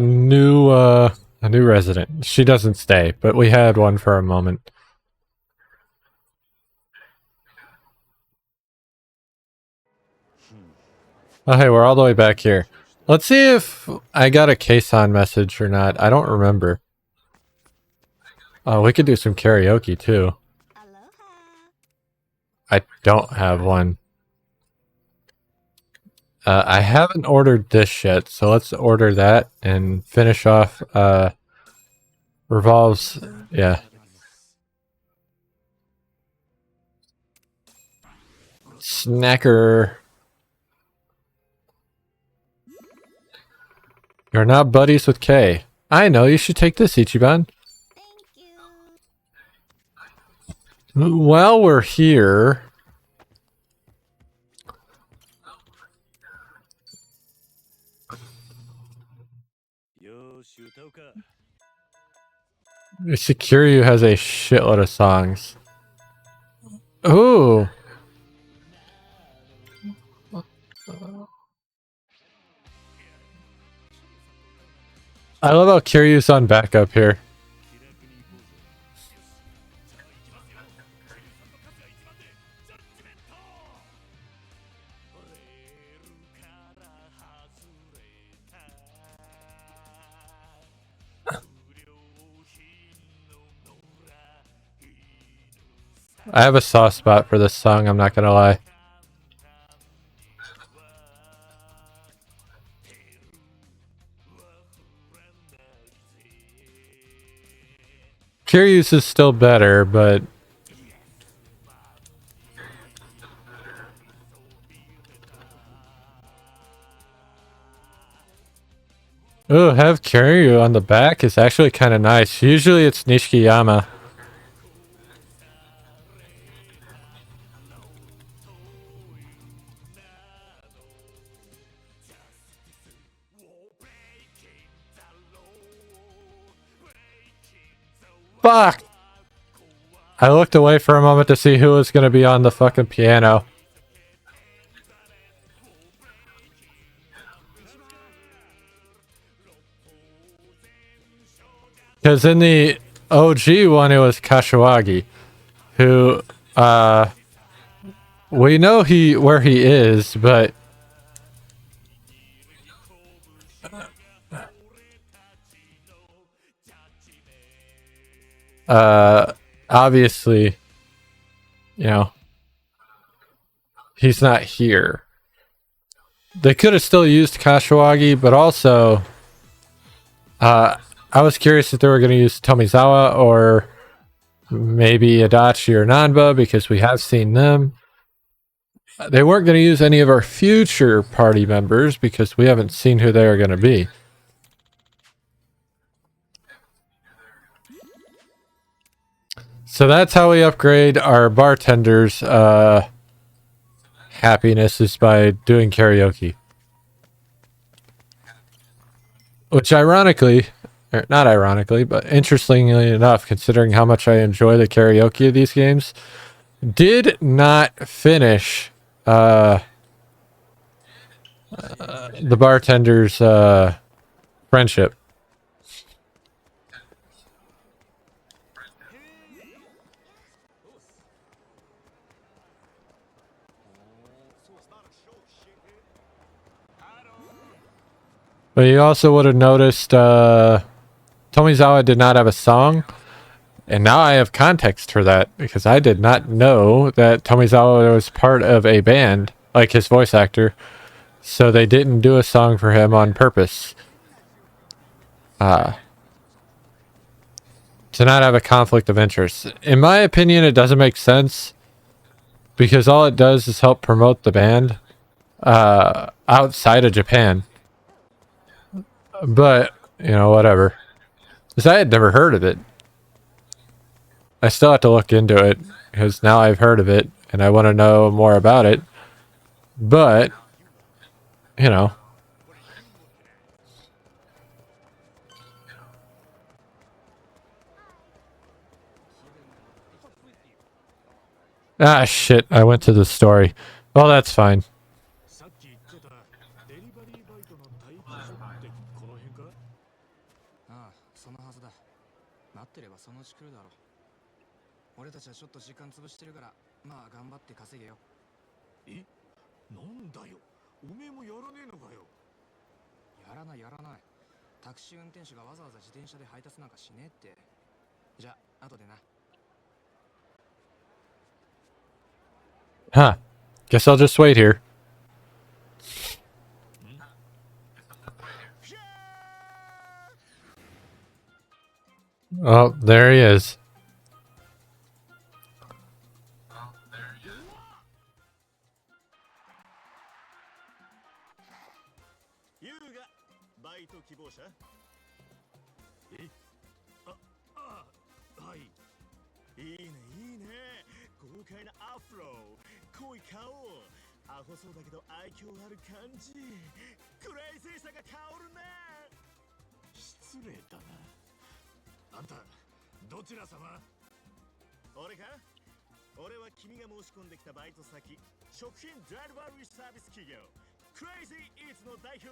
A new resident. She doesn't stay, but we had one for a moment. Oh, hey, we're all the way back here. Let's see if I got a Kason message or not. I don't remember. Oh, we could do some karaoke, too. Aloha. I don't have one. I haven't ordered this yet, so let's order that and finish off, Revolve's, yeah. Snacker. You're not buddies with Kay. I know, you should take this, Ichiban. Thank you. While we're here... Securyu has a shitload of songs. Ooh! I love how Kiryu's on backup here. I have a soft spot for this song, I'm not gonna lie. Kiryu's is still better, but... Ooh, have Kiryu on the back is actually kind of nice. Usually it's Nishikiyama. Fuck! I looked away for a moment to see who was going to be on the fucking piano. Because in the OG one, it was Kashiwagi, who, we know where he is, but obviously, you know, he's not here. They could have still used Kashiwagi, but also, I was curious if they were going to use Tomizawa or maybe Adachi or Nanba, because we have seen them. They weren't going to use any of our future party members because we haven't seen who they are going to be. So that's how we upgrade our bartenders' happiness, is by doing karaoke. Which ironically, or not ironically, but interestingly enough, considering how much I enjoy the karaoke of these games, did not finish the bartender's friendship. But you also would have noticed Tomizawa did not have a song. And now I have context for that, because I did not know that Tomizawa was part of a band, like his voice actor. So they didn't do a song for him on purpose. To not have a conflict of interest. In my opinion, it doesn't make sense, because all it does is help promote the band outside of Japan. But, you know, whatever. Because I had never heard of it. I still have to look into it, because now I've heard of it, and I want to know more about it. But, you know. Ah, shit, I went to the story. Well, that's fine. さっき言ってたデリバリーバイトの待機所ってこの辺か？ああ、そのはずだ。待ってればそのうち来るだろう。俺たちはちょっと時間潰してるから、まあ頑張って稼げよ。え、なんだよ、おめえもやらねえのかよ。やらないやらない。タクシー運転手がわざわざ自転車で配達なんかしねえって。じゃあ後でな。 Huh. Guess I'll just wait here. Oh, there he is. 優がバイト希望者。はい。いいねいいね、豪快なアフロ、濃い顔、アホそうだけど愛嬌ある感じ、クレイジーさが香るね。失礼だな。あんたどちら様？俺か？俺は君が申し込んできたバイト先、食品デリバリーサービス企業クレイジーイーツの代表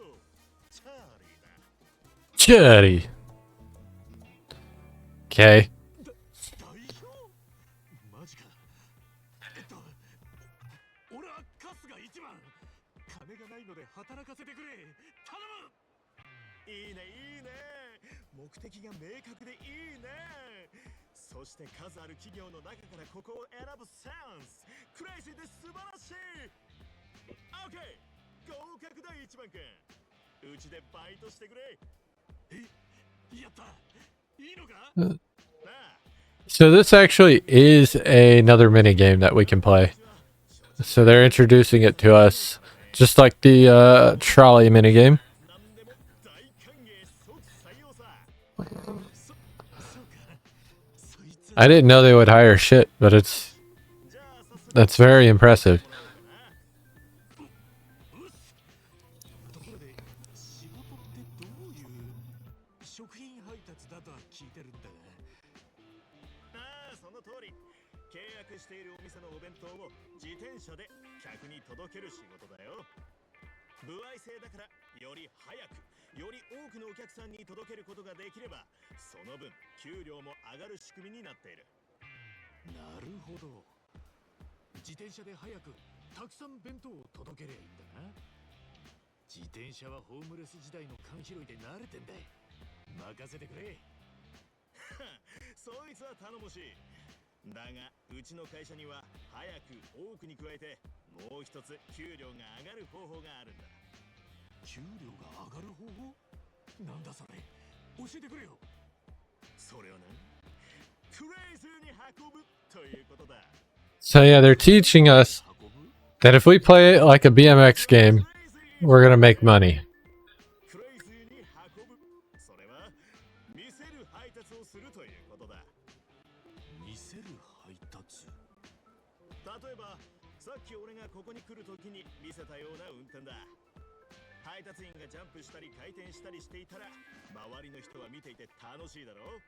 チャーリーだ。 Chatty. Okay. 代表？マジか。俺はカスが一番。金がないので働かせてくれ。頼む。いいねいいね、目的が明確でいいね。そして数ある企業の中からここを選ぶセンス、クレイジーで素晴らしい。 OK、 合格だ一番くん、うちでバイトしてくれ。やった。いいのか？ So this actually is another mini game that we can play. So they're introducing it to us, just like the trolley mini game. I didn't know they would hire shit, but that's very impressive. ところで仕事ってどういう？食品配達だとは聞いてるんだが。ああ、その通り。契約しているお店のお弁当を自転車で客に届ける仕事だよ。歩合制だからより早く、より多くのお客さんに届けることができれば、その分給料も上がる仕組みになっている。なるほど。自転車で早くたくさん弁当を届けりゃいいんだな。自転車はホームレス時代の缶拾いで慣れてんだ。任せてくれ。そいつは頼もしい。だがうちの会社には早く多くに加えてもう一つ給料が上がる方法があるんだ。給料が上がる方法？なんだそれ。教えてくれよ。それをな、クレイジーに運ぶということだ。 So yeah, they're teaching us that if we play it like a BMX game, we're gonna make money. クレイジーに運ぶ、それは見せる配達をするということだ。見せる配達？例えばさっき俺がここに来るときに見せたような運転だ。配達員がジャンプしたり回転したりしていたら周りの人は見ていて楽しいだろう。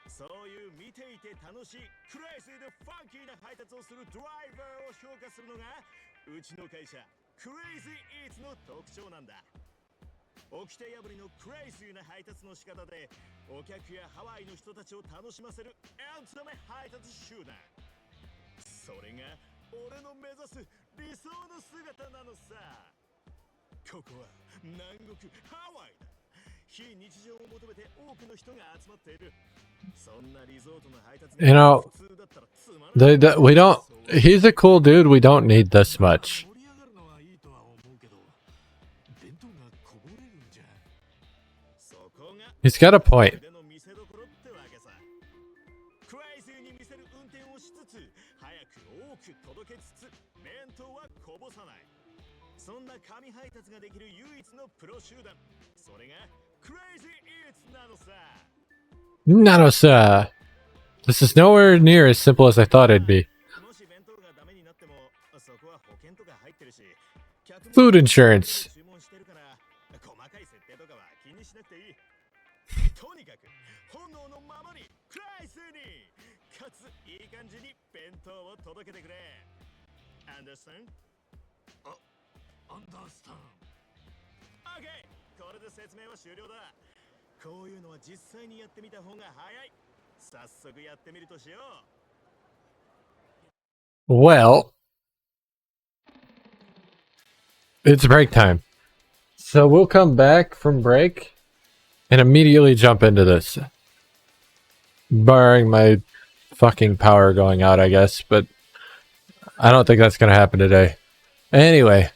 そういう見ていて楽しいクレイジーでファンキーな配達をするドライバーを評価するのがうちの会社クレイジーイーツの特徴なんだ。掟破りのクレイジーな配達の仕方でお客やハワイの人たちを楽しませるエンタメ配達集団。それが俺の目指す理想の姿なのさ。ここは南国ハワイだ。非日常を求めて多くの人が集まっている。そんなリゾートの配達 You know, 普通だったらつまらない。 we don't. He's a cool dude. We don't need this much. 盛り上がるのはいいとは思うけど、弁当がこぼれるんじゃ。そこが He's got a point. 腕の見せ所ってわけさ。クレイジーに見せる運転をしつつ早く多く届けつつ弁当はこぼさない。そんな紙配達ができる唯一のプロ集団、それがクレイジーイーツなのさ。 Nano sir. This is nowhere near as simple as I thought it'd be. もし弁当がダメになってもそこは保険とか入ってるし、客も Food insurance. 注文してるから細かい設定とかは気にしなくていい。とにかく本能のままにクレイジーにかついい感じに弁当を届けてくれ。アンダースタン？アンダースタン。オッケー、これで説明は終了だ。こういうのは実際にやってみた方が早い。早速やってみるとしよう。 Well, it's break time. So we'll come back from break and immediately jump into this. Barring my fucking power going out, I guess, but I don't think that's going to happen today. Anyway,